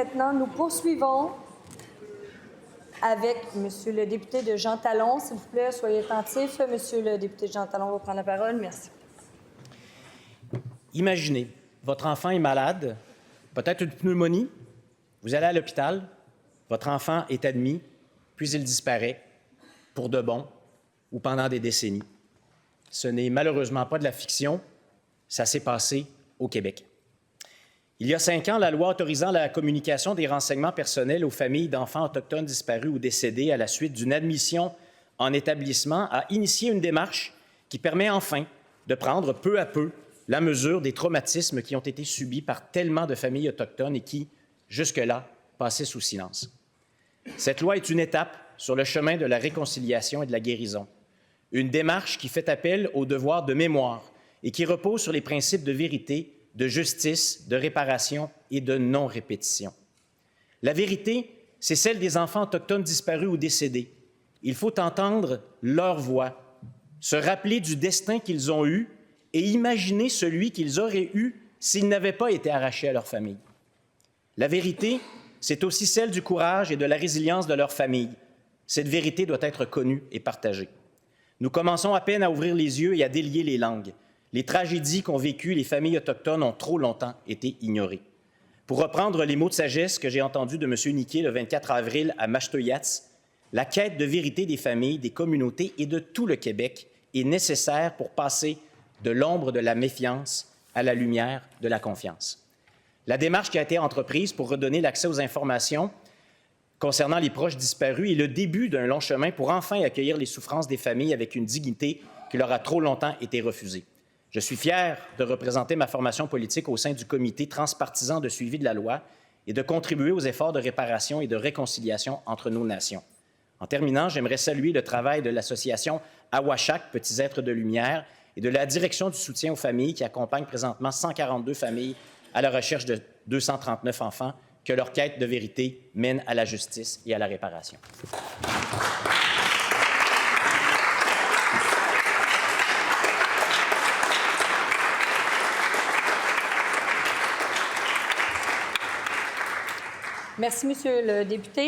maintenant, nous poursuivons avec Monsieur le député de Jean Talon. S'il vous plaît, soyez attentifs. Monsieur le député de Jean Talon va prendre la parole. Merci. Imaginez, votre enfant est malade, peut-être une pneumonie, vous allez à l'hôpital, votre enfant est admis, puis il disparaît, pour de bon, ou pendant des décennies. Ce n'est malheureusement pas de la fiction, ça s'est passé au Québec. Il y a 5 ans, la loi autorisant la communication des renseignements personnels aux familles d'enfants autochtones disparus ou décédés à la suite d'une admission en établissement a initié une démarche qui permet enfin de prendre peu à peu la mesure des traumatismes qui ont été subis par tellement de familles autochtones et qui, jusque-là, passaient sous silence. Cette loi est une étape sur le chemin de la réconciliation et de la guérison. Une démarche qui fait appel au devoir de mémoire et qui repose sur les principes de vérité, de justice, de réparation et de non-répétition. La vérité, c'est celle des enfants autochtones disparus ou décédés. Il faut entendre leur voix, se rappeler du destin qu'ils ont eu et imaginer celui qu'ils auraient eu s'ils n'avaient pas été arrachés à leur famille. La vérité, c'est aussi celle du courage et de la résilience de leur famille. Cette vérité doit être connue et partagée. Nous commençons à peine à ouvrir les yeux et à délier les langues. Les tragédies qu'ont vécues les familles autochtones ont trop longtemps été ignorées. Pour reprendre les mots de sagesse que j'ai entendus de M. Niquet le 24 avril à Machtoyats, la quête de vérité des familles, des communautés et de tout le Québec est nécessaire pour passer de l'ombre de la méfiance à la lumière de la confiance. La démarche qui a été entreprise pour redonner l'accès aux informations concernant les proches disparus est le début d'un long chemin pour enfin accueillir les souffrances des familles avec une dignité qui leur a trop longtemps été refusée. Je suis fier de représenter ma formation politique au sein du comité transpartisan de suivi de la loi et de contribuer aux efforts de réparation et de réconciliation entre nos nations. En terminant, j'aimerais saluer le travail de l'association Awashak, Petits êtres de lumière, et de la direction du soutien aux familles qui accompagne présentement 142 familles à la recherche de 239 enfants que leur quête de vérité mène à la justice et à la réparation. Merci, Monsieur le député.